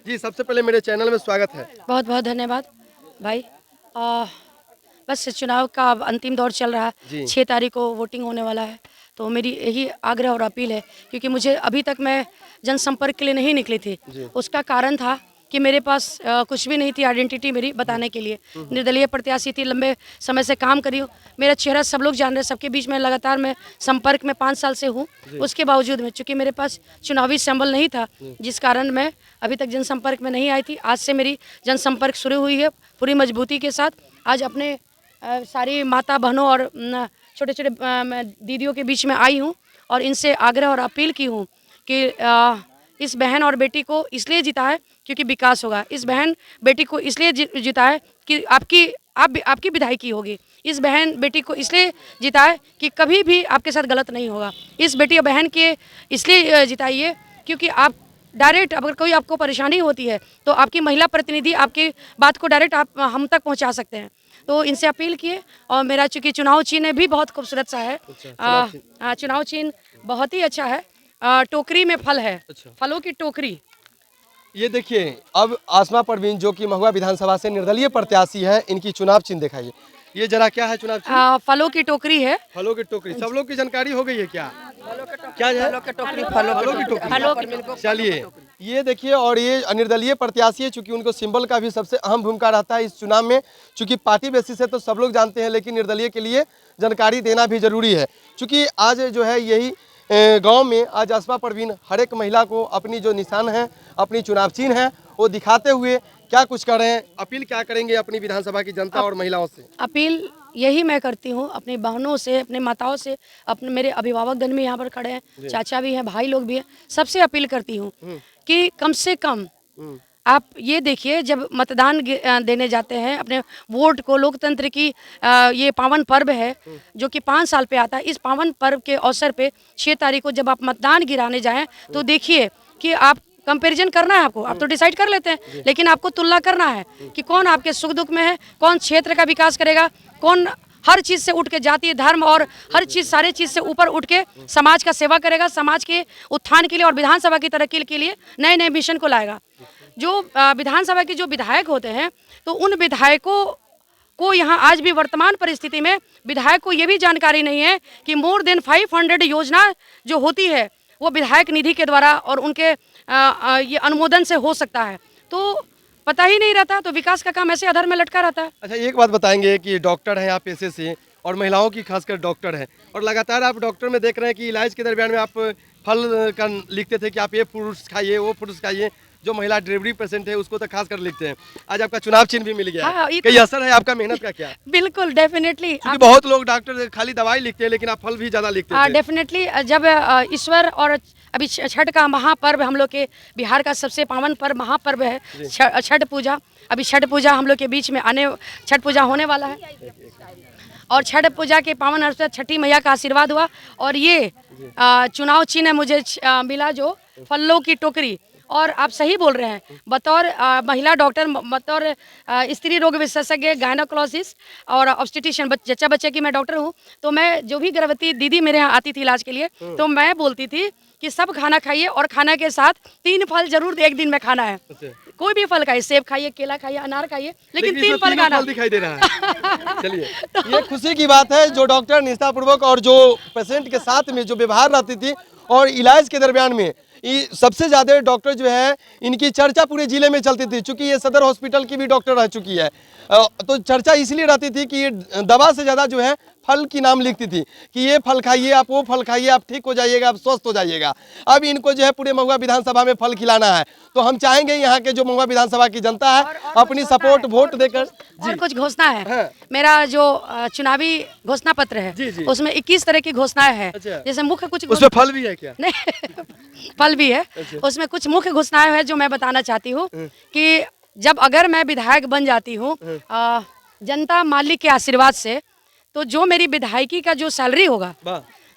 जी, सबसे पहले मेरे चैनल में स्वागत है। बहुत बहुत धन्यवाद भाई। बस चुनाव का अब अंतिम दौर चल रहा जी। है, 6 तारीख को वोटिंग होने वाला है। तो मेरी यही आग्रह और अपील है, क्योंकि मुझे अभी तक मैं जनसंपर्क के लिए नहीं निकली थी। जी। उसका कारण था कि मेरे पास कुछ भी नहीं थी आइडेंटिटी मेरी बताने के लिए। निर्दलीय प्रत्याशी थी, लंबे समय से काम करी हूँ, मेरा चेहरा सब लोग जान रहे हैं, सबके बीच में लगातार मैं संपर्क में 5 साल से हूँ। उसके बावजूद में चूँकि मेरे पास चुनावी संबल नहीं था, जिस कारण मैं अभी तक जनसंपर्क में नहीं आई थी। आज से मेरी जनसंपर्क शुरू हुई है पूरी मजबूती के साथ। आज अपने सारी माता बहनों और छोटे छोटे दीदियों के बीच में आई हूँ और इनसे आग्रह और अपील की हूँ कि इस बहन और बेटी को इसलिए जीता है क्योंकि विकास होगा। इस बहन बेटी को इसलिए जीता है कि आपकी विधायकी होगी। इस बहन बेटी को इसलिए जीता है कि कभी भी आपके साथ गलत नहीं होगा। इस बेटी और बहन के इसलिए जिताइए क्योंकि आप डायरेक्ट अगर कोई आपको परेशानी होती है तो आपकी महिला प्रतिनिधि आपकी बात को डायरेक्ट आप हम तक पहुंचा सकते हैं। तो इनसे अपील किए। और मेरा चूँकि चुनाव चिन्ह भी बहुत खूबसूरत सा है। चुनाव चिन्ह बहुत ही अच्छा है। टोकरी में फल है। अच्छा। फलों की टोकरी। ये देखिए, अब आसमा परवीन जो कि महुआ विधानसभा से निर्दलीय प्रत्याशी है, इनकी चुनाव चिन्ह दिखाइए। ये जरा क्या है चुनाव चिन्ह? फलों की टोकरी है। फलों की टोकरी। सब लोग की जानकारी हो गई है क्या? क्या है? फलों की टोकरी। फलों की चलिए, ये देखिए, और ये निर्दलीय प्रत्याशी है, चूंकि उनको सिंबल का भी सबसे अहम भूमिका रहता है इस चुनाव में। चूंकि पार्टी बेसिस है तो सब लोग जानते हैं, लेकिन निर्दलीय के लिए जानकारी देना भी जरूरी है। चूंकि आज जो है यही गांव में आज आसमा परवीन हर एक महिला को अपनी जो निशान है, अपनी चुनाव चिन्ह है, वो दिखाते हुए क्या कुछ कर रहे हैं, अपील क्या करेंगे अपनी विधानसभा की जनता और महिलाओं से? अपील यही मैं करती हूँ अपनी बहनों से, अपने माताओं से, अपने मेरे अभिभावकगण भी यहाँ पर खड़े हैं, चाचा भी हैं, भाई लोग भी हैं, सबसे अपील करती हूँ कि कम से कम आप ये देखिए, जब मतदान देने जाते हैं अपने वोट को, लोकतंत्र की ये पावन पर्व है जो कि 5 साल पे आता है। इस पावन पर्व के अवसर पे 6 तारीख को जब आप मतदान गिराने जाएं तो देखिए कि आप कंपैरिजन करना है आपको। आप तो डिसाइड कर लेते हैं, लेकिन आपको तुलना करना है कि कौन आपके सुख दुख में है, कौन क्षेत्र का विकास करेगा, कौन हर चीज़ से उठ के, जाति धर्म और हर चीज़, सारे चीज़ से ऊपर उठ के समाज का सेवा करेगा, समाज के उत्थान के लिए और विधानसभा की तरक्की के लिए नए नए मिशन को लाएगा। जो विधानसभा के जो विधायक होते हैं, तो उन विधायकों को यहाँ आज भी वर्तमान परिस्थिति में विधायक को ये भी जानकारी नहीं है कि मोर देन 500 योजना जो होती है वो विधायक निधि के द्वारा और उनके ये अनुमोदन से हो सकता है। तो पता ही नहीं रहता, तो विकास का काम ऐसे अधर में लटका रहता है। अच्छा, एक बात बताएंगे कि डॉक्टर हैं आप पेशे से, और महिलाओं की खासकर डॉक्टर हैं, और लगातार आप डॉक्टर में देख रहे हैं कि इलाज के दरमियान में आप फल का लिखते थे कि आप ये फ्रूट्स खाइए, वो फ्रूट्स खाइए। जो महिला डिलीवरी पेशेंट है उसको तो खास कर लिखते हैं। आज आपका चुनाव चिन्ह भी मिल गया है। कई असर है आपका मेहनत का क्या? बिल्कुल, डेफिनेटली। क्योंकि बहुत लोग डॉक्टर खाली दवाई लिखते हैं, लेकिन आप फल भी ज़्यादा लिखते हैं। डेफिनेटली, जब ईश्वर और अभी छठ का महापर्व हम लोग के बिहार का सबसे पावन पर्व महापर्व है छठ पूजा। अभी छठ पूजा हम लोग के बीच में छठ पूजा होने वाला है और छठ पूजा के पावन अवसर छठी मैया का आशीर्वाद हुआ और ये चुनाव चिन्ह मुझे मिला जो फलों की टोकरी। और आप सही बोल रहे हैं, बतौर महिला डॉक्टर, बतौर स्त्री रोग विशेषज्ञ, गायनोकोलॉजिस्ट और ऑब्स्टेट्रिशियन, जच्चा बच्चे की मैं डॉक्टर हूँ। तो मैं जो भी गर्भवती दीदी मेरे यहाँ आती थी इलाज के लिए, तो मैं बोलती थी कि सब खाना खाइए और खाना के साथ 3 फल जरूर एक दिन में खाना है। कोई भी फल खाइए, सेब खाइए, केला खाइए, अनार खाइए, लेकिन 3 फल खाना। दिखाई दे रहा है। चलिए, ये खुशी की बात है जो डॉक्टर निष्ठापूर्वक और जो पेशेंट के साथ में जो व्यवहार रहती थी और इलाज के दरमियान में सबसे ज़्यादा डॉक्टर जो है इनकी चर्चा पूरे जिले में चलती थी। चूंकि ये सदर हॉस्पिटल की भी डॉक्टर रह चुकी है, तो चर्चा इसलिए रहती थी कि ये दवा से ज़्यादा जो है फल की नाम लिखती थी कि ये फल खाइए, आप वो फल खाइए, आप ठीक हो जाइएगा, आप स्वस्थ हो जाइएगा। अब इनको जो है पूरे महुआ विधानसभा में फल खिलाना है। तो हम चाहेंगे यहाँ के जो महुआ विधानसभा की जनता है अपनी सपोर्ट वोट देकर। और कुछ घोषणा है। हाँ। मेरा जो चुनावी घोषणा पत्र है जी। उसमें 21 तरह की घोषणाएं हैं। अच्छा। जैसे मुख्य कुछ उसमें फल भी है क्या? नहीं फल भी है। अच्छा। उसमें कुछ मुख्य घोषणाएं हैं जो मैं बताना चाहती हूँ कि जब अगर मैं विधायक बन जाती हूँ जनता मालिक के आशीर्वाद से, तो जो मेरी विधायकी का जो सैलरी होगा,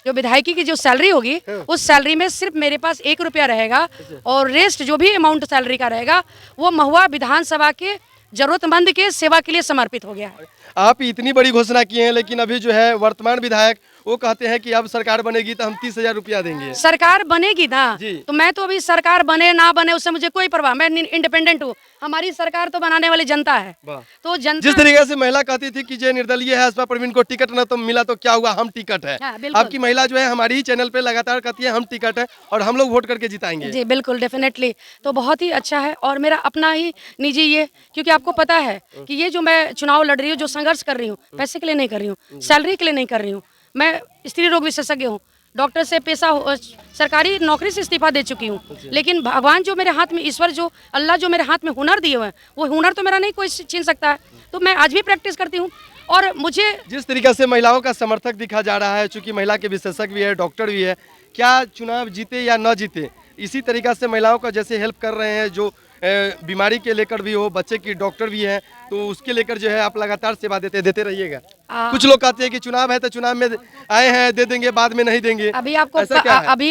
जो विधायकी की जो सैलरी होगी, उस सैलरी में सिर्फ मेरे पास 1 रुपया रहेगा और रेस्ट जो भी अमाउंट सैलरी का रहेगा वो महुआ विधानसभा के जरूरतमंद के सेवा के लिए समर्पित हो गया है। आप इतनी बड़ी घोषणा किए हैं, लेकिन अभी जो है वर्तमान विधायक वो कहते हैं कि अब सरकार बनेगी तो हम 30,000 रुपया देंगे। सरकार बनेगी ना जी। तो मैं तो अभी सरकार बने ना बने उससे मुझे कोई परवाह, मैं इंडिपेंडेंट हूँ। हमारी सरकार तो बनाने वाली जनता है। वाह। तो जनता जिस तरीके से महिला कहती थी कि जो निर्दलीय है अस्पा परवीन को टिकट न तो मिला तो क्या हुआ, हम टिकट है। हाँ, बिल्कुल। आपकी महिला जो है हमारी ही चैनल पे लगातार कहती है हम टिकट है और हम लोग वोट करके जिताएंगे। जी बिल्कुल डेफिनेटली, तो बहुत ही अच्छा है। और मेरा अपना ही निजी ये, क्योंकि आपको पता है कि ये जो मैं चुनाव लड़ रही हूँ, जो संघर्ष कर रही हूँ, पैसे के लिए नहीं कर रही हूँ, सैलरी के लिए नहीं कर रही हूँ। मैं स्त्री रोग विशेषज्ञ हूँ, डॉक्टर से सरकारी नौकरी से इस्तीफा दे चुकी हूँ। लेकिन भगवान जो मेरे हाथ में, ईश्वर जो, अल्लाह जो मेरे हाथ में हुनर दिए हुए हैं, वो हुनर तो मेरा नहीं कोई छीन सकता है। तो मैं आज भी प्रैक्टिस करती हूँ। और मुझे जिस तरीके से महिलाओं का समर्थक दिखा जा रहा है, चूंकि महिला के विशेषज्ञ भी है, डॉक्टर भी है, क्या चुनाव जीते या न जीते इसी तरीका से महिलाओं का जैसे हेल्प कर रहे हैं, जो बीमारी के लेकर भी हो, बच्चे की डॉक्टर भी है, तो उसके लेकर जो है आप लगातार सेवा देते रहिएगा। कुछ लोग कहते हैं कि चुनाव है तो चुनाव में आए हैं दे देंगे, बाद में नहीं देंगे। अभी ऐसा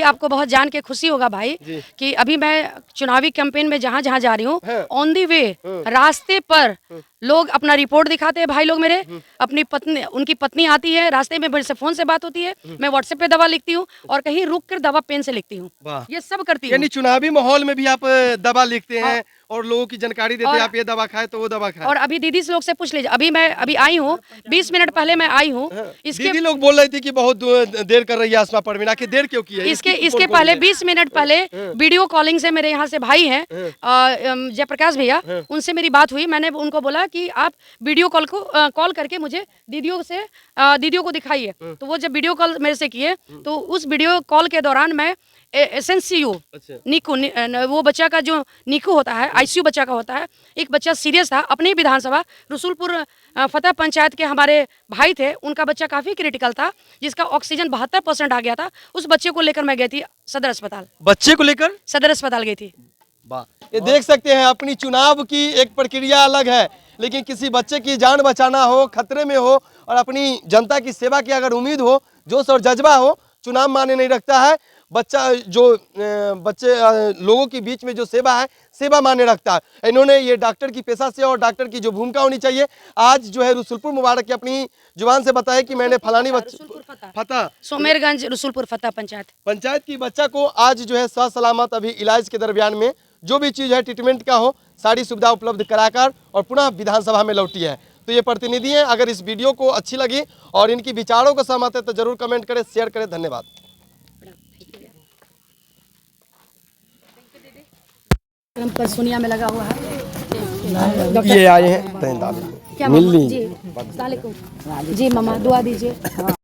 आपको बहुत जान के खुशी होगा भाई कि अभी मैं चुनावी कैंपेन में जहाँ जहाँ जा रही हूँ, ऑन दी वे रास्ते पर लोग अपना रिपोर्ट दिखाते हैं। भाई लोग मेरे अपनी पत्नी, उनकी पत्नी आती है, रास्ते में मेरे से फोन से बात होती है, मैं व्हाट्सएप पे दवा लिखती हूँ और कहीं रुक कर दवा पेन से लिखती हूँ। वाह। ये सब करती हूँ। यानी चुनावी माहौल में भी आप दवा लिखते हैं और लोगों की जानकारी देते हैं, आप ये दवा खाए तो वो दवा खाए। और अभी दीदी से लोग से पूछ लीजिए, अभी आई हूँ, 20 मिनट पहले मैं आई हूँ। दीदी लोग बोल रही थी कि बहुत देर कर रही है अस्मा परवीन, आखिर देर क्यों की है? इसके पहले 20 मिनट पहले वीडियो कॉलिंग से मेरे यहाँ से भाई हैं जयप्रकाश भैया, उनसे मेरी बात हुई। मैंने उनको बोला कि आप वीडियो कॉल करके मुझे दीदियों को दिखाइए। तो वो जब वीडियो कॉल मेरे से किए तो उस वीडियो कॉल के दौरान मैं एसएनसीयू नीकू, वो बच्चा का जो नीकू होता है, आईसीयू बच्चा का होता है, एक बच्चा सीरियस था अपनी विधानसभा रसूलपुर फतेह पंचायत के हमारे भाई थे, उनका बच्चा काफ़ी क्रिटिकल था, जिसका ऑक्सीजन 72% आ गया था। उस बच्चे को लेकर मैं गई थी सदर अस्पताल। बच्चे को लेकर सदर अस्पताल गई थी। वाह, ये देख सकते हैं अपनी चुनाव की एक प्रक्रिया अलग है, लेकिन किसी बच्चे की जान बचाना हो, खतरे में हो और अपनी जनता की सेवा की अगर उम्मीद हो, जोश और जज्बा हो, चुनाव माने नहीं रखता है। बच्चे लोगों के बीच में जो सेवा है, सेवा माने रखता है। इन्होंने ये डॉक्टर की पेशा से और डॉक्टर की जो भूमिका होनी चाहिए, आज जो है रसूलपुर मुबारक की अपनी जुबान से बताया कि मैंने फलानी फतेह सोमेरगंज रसूलपुर फतेह पंचायत की बच्चा को आज जो है सलामत अभी इलाज के दरमियान में जो भी चीज़ है ट्रीटमेंट का हो, सारी सुविधा उपलब्ध कराकर और पुनः विधानसभा में लौटी है। तो ये प्रतिनिधि हैं। अगर इस वीडियो को अच्छी लगी और इनकी विचारों को सहमत है तो जरूर कमेंट करें, शेयर करें। धन्यवाद। पर सोनिया में लगा हुआ है। ये आए हैं क्या मिल जी, जी मम्मा दुआ दीजिए।